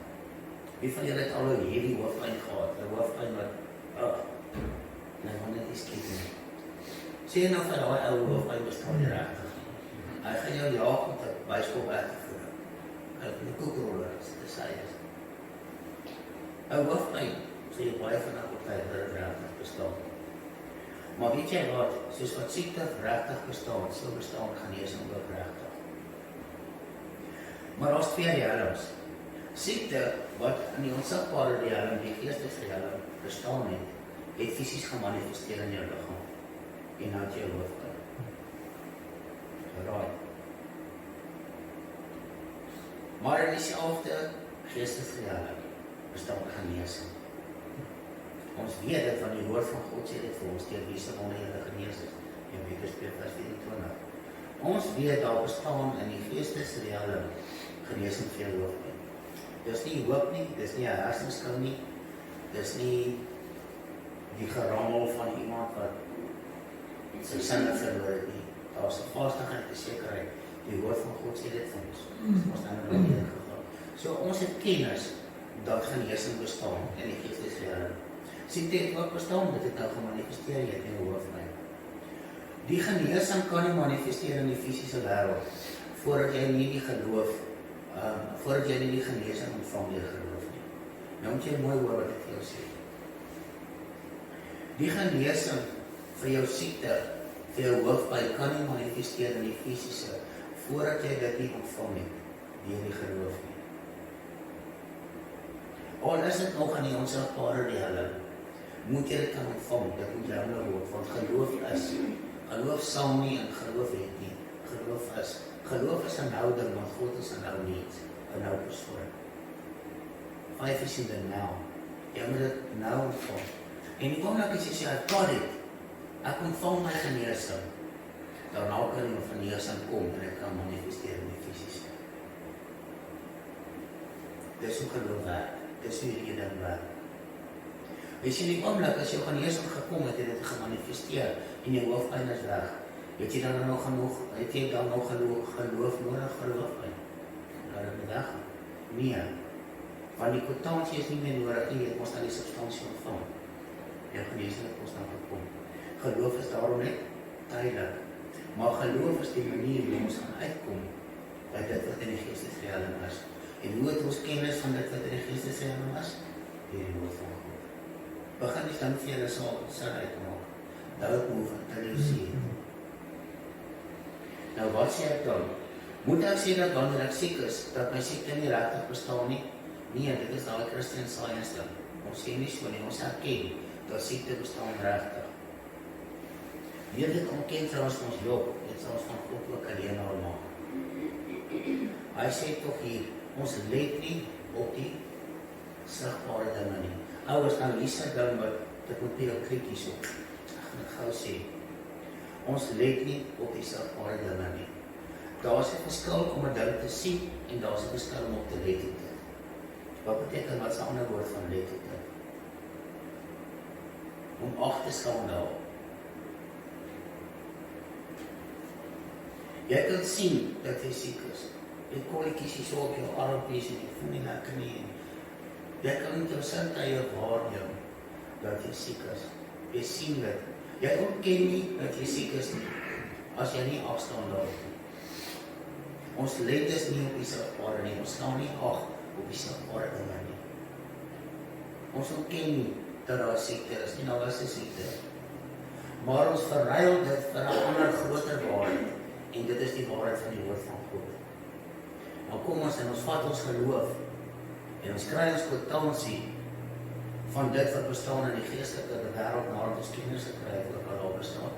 Wie van julle het al 'n hierdie hoofpyn gehad? 'n Hoofpyn wat nou want dit is skiet nie. Sê nou vir daai ou hoofpyn bestaan nie regtig. Hy gaan jou jaag om 'n byskool weg te voer. Hy het 'n koekroller, dis hy is. 'n Hoofpyn, sê jy baie van op tyd dat dit regtig bestaan. Maar weet jy wat, soos wat siekte regtig bestaan, so bestaan genesing ook regtig. Maar daar's twee realms. Siekte wat in die onsigbare realm, die geestesrealm bestaan het fisies gemanifesteer in jou liggaam. En nou het jy hoofpyn. Right. Maar in dieselfde geestesrealm bestaan genesing. Ons weet dit van die woord van God sê dit vir ons, deur wie se wonder jy genees is. Efesiërs 2:24. Ons weet daar bestaan in die geestesrealm genesing vir jou hoofpyn. Dis nie hoop nie, dis nie 'n hersenskou nie, dis nie die gerammel van iemand wat sy sinne verloor het nie. Daar's 'n vastigheid, 'n sekerheid. Die woord van God sê dit vir ons. Ons dan nou weer gegaan. So ons het kennis dat genesing bestaan in die geestesrealm. Siekte het ook bestaan, dit het nou gemanifesteer in jou hoofpyn. Die genesing kan nie manifesteer in die fisiese wêreld voordat jy nie die geloof voordat jy nie die genesing ontvang deur geloof nie. Nou moet jy mooi hoor wat ek vir jou sê. Die genesing vir jou siekte, vir jou hoofpyn kan nie manifesteer in die fisiese voordat jy dit nie ontvang het deur die geloof nie. Al is dit nog in die onsigbare realm, moet jy dit kan ontvang, dit moet jou word, want geloof sal nie en geloof het nie. Geloof is 'n nou ding, want God is 'n nou nie, 'n nou persoon. 5 is in the now. Jy moet dit nou ontvang. En die oomblik as jy sê, ek ontvang my genesing, daarna kan jy van genesing kom en dit kan manifesteer in die fisiese. Dis hoe geloof werk, dis hoe hierdie ding werk. Jy sien die oomblik as jou genesing gekom het, het dit gemanifesteer en jou hoofpyn is weg. Het jy dan nog geloof nodig vir hoofpyn? Laat dit weg. Nee. Want die kwitansie is nie meer nodig nie, jy moet dan die substansie ontvang. Jou genesing het ons dan gekom. Geloof is daarom net tydelik. Maar geloof is die manier hoe ons gaan uitkom by dit wat in die geestesrealm is. En hoe het ons kennis van dit wat in die geestesrealm is? Deur die woord van God. Begin die dan vir julle sal uitmaak. Don't move until you see it. Nou wat sê ek dan? Moet ek sê dat wanneer ek siek is, dat my siekte nie regtig bestaan nie? Nee, dit is daai Christian Science ding. Ons sê nie so nie, ons erken dat siekte bestaan regtig. Weer dit ontken trouwens ons Job, dit sal ons van God ook alleen al maak. Hy sê toch hier, ons let nie op die sigbare dinge nie. Ouers, nou hier sy ding wat, dit moet hier 'n klikkie so. Ek gaan dit gou sê. Ons let nie op die sigbare dinge nie. Daar is 'n verskil om 'n ding te sien en daar is 'n verskil om op te let op dit. Wat beteken, wat is 'n ander woord van let op dit? Om ag te staan daarop. Jy kan sien dat jy siek is. Jy kolletjies hier so op jou armpies en jy voel nie lekker nie. Jy kan met jou sintuie waarneem dat jy siek is. Jy sien dit. Jy ontken nie dat jy siek is nie. as jy nie afstaan daarop nie. Ons let is nie op die sigbare nie, ons staan nie ag op die sigbare dinge nie. Ons ontken nie dat daar siekte is nie, daar is 'n siekte. Maar ons verruil dit vir 'n ander groter waarheid, en dit is die waarheid van die woord van God. Maar kom ons en ons vat ons geloof, en ons kry ons kwitansie van dit wat bestaan in die geestelike wêreld, nadat ons kennis gekry het oor wat daar bestaan.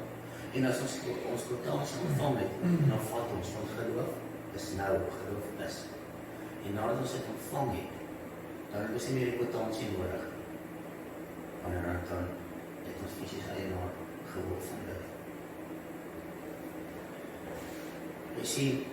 En as ons kwitansie ontvang het, dan vat ons van geloof, is nou geloof is. En nadat ons dit ontvang het, dan het ons nie meer die kwitansie nodig. Wanneer dan het ons fisies eienaar geword van dit. Jy sien,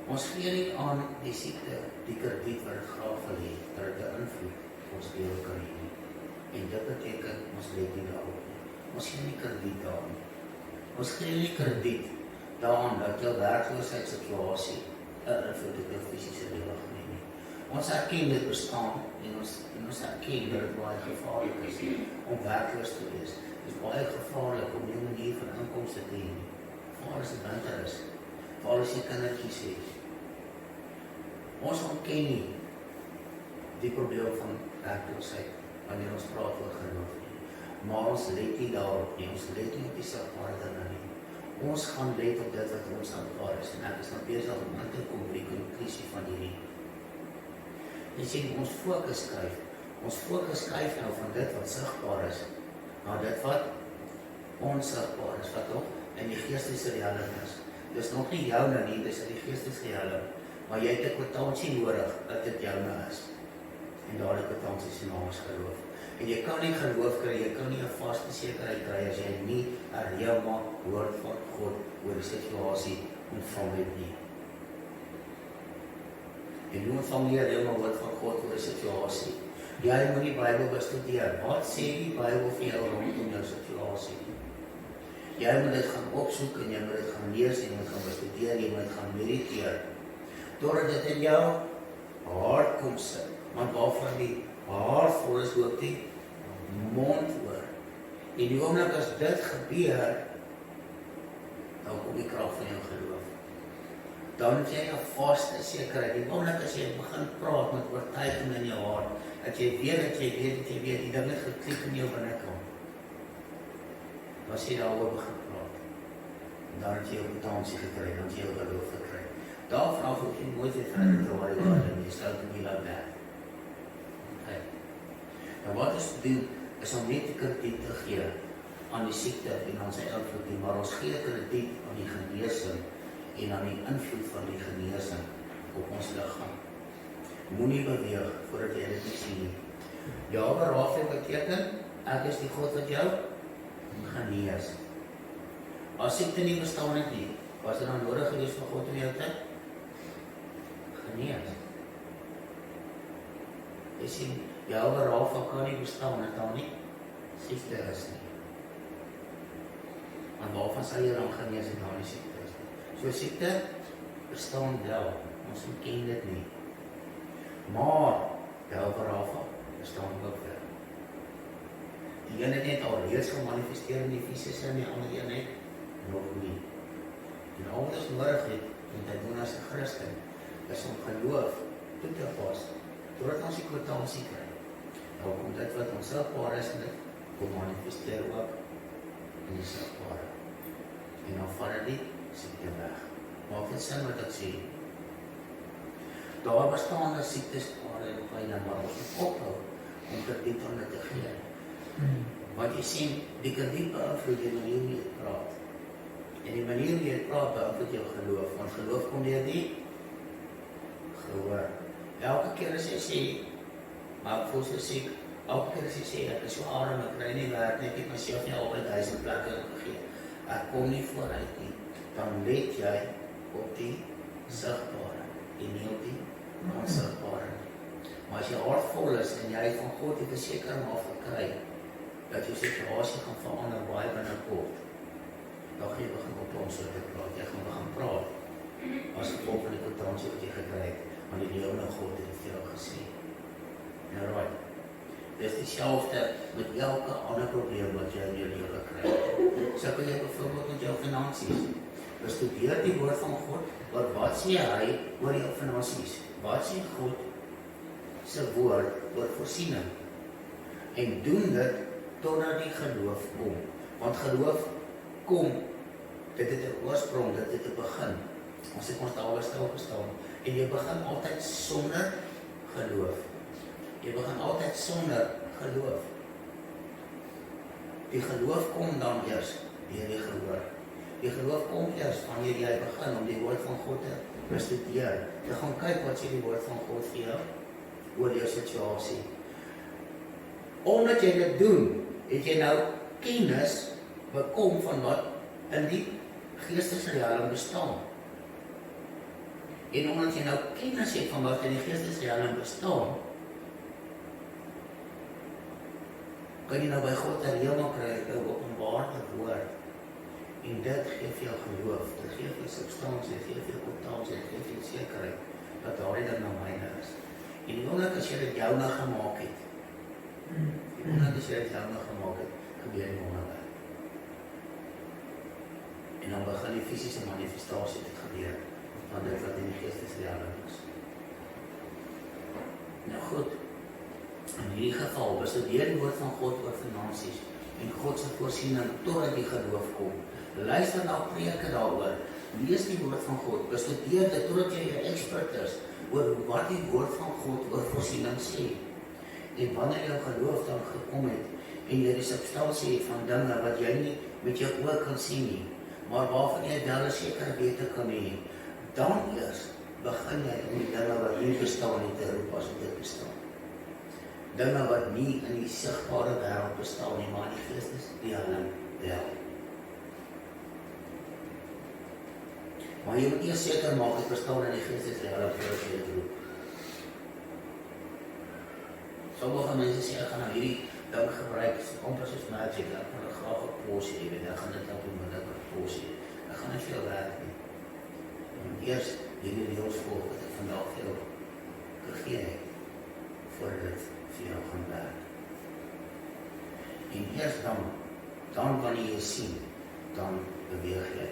ons gee nie aan die siekte, die krediet wat het graag wil hê, dat het 'n invloed op ons lewe kan hê nie. En dit beteken, ons let nie daarop nie. Ons gee nie krediet daaraan nie. Ons gee nie krediet daaraan dat jou werkloosheidssituasie 'n invloed op jou fisiese lewe gaan hê nie. Ons erken dit bestaan en ons erken dat dit baie gevaarlik is om werkloos te wees. Dit is baie gevaarlik om nie 'n manier van inkomste te hê nie. Veral as dit winter is, veral as jy kindertjies het. Ons ontken nie die probleem van werkloosheid wanneer ons praat oor geloof nie. Maar ons let nie daarop nie, ons let nie op die sigbare dinge nie. Ons gaan let op dit wat ons aanvaar is, en ek is nou besig om aan te kom by die konklusie van hierdie. Jy sien, ons fokus skuif nou van dit wat sigbaar is, na dit wat onsigbaar is, wat ook in die geestelike riekelm is. Dis nog nie joune nie, dis in die geestelike riekelm, maar jy het 'n kwitansie nodig dat dit joune is. En daardie kwitansie se naam is geloof. En jy kan nie geloof kry, jy kan nie 'n vaste sekerheid kry as jy nie 'n reële woord van God oor die situasie ontvang het nie. En hoe ontvang jy 'n reële woord van God oor die situasie? Jy moet die Bybel bestudeer. Wat sê die Bybel vir jou rondom jou situasie? Jy moet dit gaan opsoek en jy moet dit gaan lees en jy moet gaan bestudeer, jy moet gaan mediteer. Totdat dit in jou hart kom sit. Want waarvan die hart vol is, ook die mond oor. En die oomblik as dit gebeur, dan kom die krag van jou geloof. Dan het jy 'n vaste sekerheid. Die oomblik as jy begin praat met oortuiging in jou hart, dat jy weet, die ding het geklik in jou binnekant. Was jy daaroor begin praat. En dan het jy jou kwitansie gekry, dan het jy jou geloof gekry. Daarvan af hoef jy nooit weer verder te worry oor en jy stel dit nie laat werk. Okay. Nou wat ons doen, is om nie die krediet te gee aan die siekte en aan sy invloed nie, maar ons gee krediet aan die genesing en aan die invloed van die genesing op ons liggaam. Moenie beweeg voordat jy dit nie sien nie. Jahwe Rafa beteken, ek is die God wat jou genees. As siekte nie bestaan het nie, was dit dan nodig geweest vir God om jou te genees? Jy sien, Jahwe Rafa kan nie bestaan het dan nie siekte is nie. Maar waarvan sal jy dan genees en dan nie siekte is nie? So siekte bestaan wel, ons ken dit nie. Maar Jahwe Rafa bestaan ook wel. Die een het net al reeds gemanifesteer in die fisiese en die ander een het nog nie. En al wat ons nodig het, en dit doen as 'n Christen, is om geloof toe te pas, totdat ons die kwitansie kry. Nou kom dit wat ons sigbaar is, en dit kom manifesteer ook in die sigbare. En dan vat dit die siekte weg. Maak dit sin wat ek sê? Daar bestaan siektes, maar ons moet ophou om krediet aan dit te gee. Want jy sien, die krediet beïnvloed die manier hoe jy praat. En die manier hoe jy praat beïnvloed jou geloof, want geloof kom deur die gehoor. Elke keer as jy sê, maar ek voel so siek, elke keer as jy sê, ek is so arm, ek kry nie werk, ek het myself nie al by 1000 plekke gegee, ek kom nie vooruit nie, dan let jy op die sigbare en nie op die onsigbare. Maar as jy hart vol is en jy van God die versekering afgekry, dat jou situasie gaan verander baie binnekort, dan gaan jy begin op ons te praat, jy gaan begin praat, as gevolg van die kwitansie wat jy gekry het, want die lewende God het vir jou gesê. Nou right, Dis dieselfde met elke ander probleem wat jy in jou lewe kry. So kan jy byvoorbeeld met jou finansies. Bestudeer die woord van God, wat sê hy oor jou finansies? Wat sê God se woord oor voorsiening? En doen dit totdat die geloof kom. Want geloof kom, dit het 'n oorsprong, dit het 'n begin. Ons het ons daaroor stil gestaan. En jy begin altyd sonder geloof. Jy begin altyd sonder geloof. Die geloof kom dan eers deur die gehoor. Die geloof kom eers wanneer jy begin om die woord van God te bestudeer. Jy gaan kyk wat sê die woord van God vir jou oor jou situasie. Omdat jy dit doen, het jy nou kennis bekom van wat in die geestesrealm bestaan. En omdat jy nou kennis het van wat in die geestesrealm bestaan, kan jy nou by God 'n reël kry, 'n openbare woord. En dit gee vir jou geloof, dit gee vir jou substansie, dit gee vir jou kontansie, dit gee vir jou sekerheid dat daardie ding nou myne is. En die oomblik as jy dit joune gemaak het, die oomblik as jy dit joune gemaak het, gebeur die wonderwerk. En dan begin die fisiese manifestasie te gebeur van dit wat in die geestesrealm is. Nou goed, in hierdie geval bestudeer die woord van God oor finansies en God se voorsiening totdat die geloof kom. Luister na preke daaroor, lees die woord van God, bestudeer dit totdat jy 'n ekspert is oor wat die woord van God oor voorsiening sê. En wanneer jou geloof dan gekom het en jy die substansie het van dinge wat jy nie met jou oë kan sien nie, maar waarvan jy wel 'n sekere wete kan hê, dan eers begin jy om die dinge wat nie bestaan nie te roep as dit bestaan. Dinge wat nie in die sigbare wêreld bestaan nie, maar in die geestesrealm wel. Maar jy moet eers seker maak dit bestaan in die geestesrealm voordat jy dit roep. Sommige mense sê ek gaan nou hierdie ding gebruik, amper soos magic, ek gaan dit graag op pos hê, ek gaan dit op onmiddellik op pos hê. Ek gaan nie veel werk nie. Jy moet eers hierdie reëls volg wat ek vandag vir jou gegee het, voordat dit vir jou gaan werk. En eers dan wanneer jy sien, dan beweeg jy.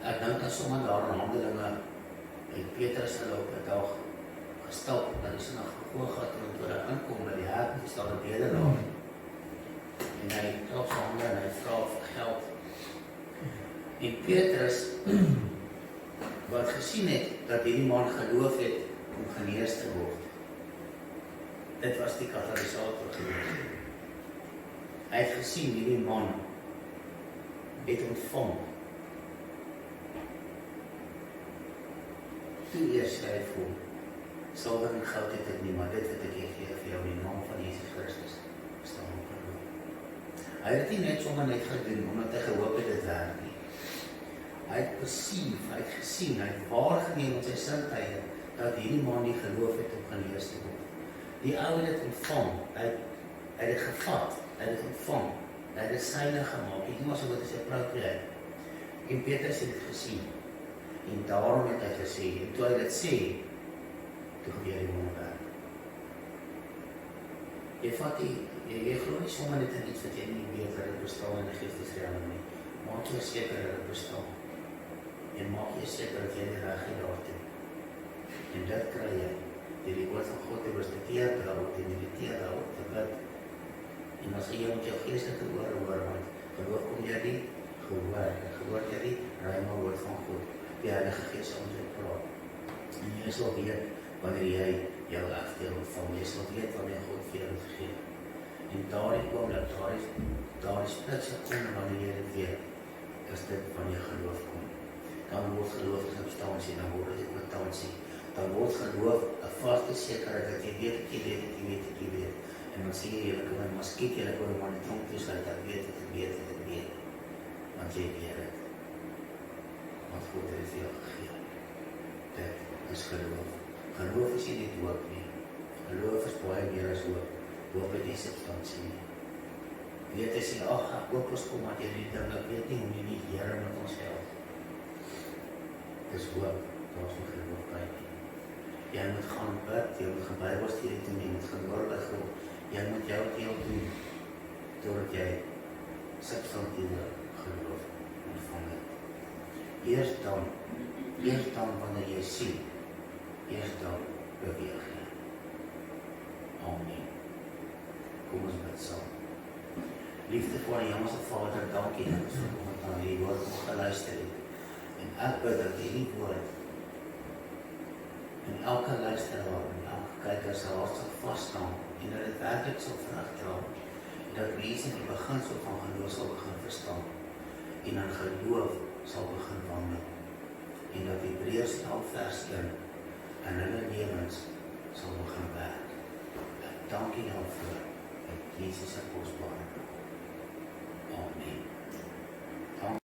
Ek dink aan sommige daarin Handelinge, uit Petrus hulle op 'n dag gestap, dat die sinagoge gaat en toe hulle inkom by die hek, die staan 'n bedelaar. En hy klop sy hande en hy vra vir geld. En Petrus, wat gesien het, dat hierdie man geloof het om genees te word. Dit was die katalisator geweest. Hy het gesien, hierdie man het ontvang. Toe eers hy voel, silwer en goud het ek nie, maar dit wat ek gee vir jou in die naam van Jesus Christus, staan op geloof. Hy het nie net sommer net gedoen, omdat hy gehoop het dit werk nie. Hy het perceive, hy het gesien, hy het waargeneem met sy sintuie, dat hierdie man nie geloof het om genees te word. Die ou het dit ontvang, hy het dit gevat, hy het dit ontvang, hy het dit syne gemaak, nie maar so wat hy sy proud kry. En Petrus het dit gesien, en daarom het hy gesê, en toe hy dit sê, toe gebeur die wonderwerk. Jy vat jy glo nie sommer net in iets wat jy nie weet dat dit bestaan in die geestesrealm nie. Maak jy seker dat dit bestaan. En maak jy seker dat jy die reg het daartoe. En dit kry jy deur die woord van God te bestudeer, te mediteer daarop, te bid. En as jy met jou geestelike oor hoor, want geloof kom deur die gehoor deur die ruime woord van God. Die Heilige Gees sal met jou praat. En jy sal weet wanneer jy jou afdeel ontvang, jy sal weet wanneer God vir jou het gegee. En daardie oomblik, daardie splitsekonde wanneer jy dit weet, is dit wanneer geloof kom. Dan word geloof 'n substansie, dan word dit 'n kwitansie. Dan word geloof 'n vaste sekerheid dat jy weet, ek weet. En dan sê jy, ek kan maar skiet jy oor maar die tronk toesluit, ek weet. Want jy weet het. Want God het vir jou gegee. Dit is geloof. Geloof is nie net hoop nie. Geloof is baie meer as hoop. Hoop het nie substansie nie. Weet jy sê, ek hoop ons kom maar hierdie ding, ek weet nie hoe nie Here met ons help. Dis hoop, daar is nie geloof by nie. Jy moet gaan bid, jy moet gaan Bybelstudie doen, jy moet gaan hoor by God. Jy moet jou deel doen, totdat jy substantiële geloof ontvang het. Eers dan wanneer jy sien, eers dan beweeg jy. Amen. Kom ons bid saam. Liefdevolle Hemelse Vader, dankie dat ons vanoggend na hierdie woord mag geluister het. En ek bid dat hierdie woord en elke luisteraar en elke kyker sal hart sal vasstaan en dat dit werklik sal vrug dra en dat mense die beginsel van geloof sal begin verstaan en in geloof sal begin wandel en dat Hebreërs 11 vers 1 in hulle lewens sal begin werk. Ek dank U daarvoor in Jesus se kosbare naam. Amen.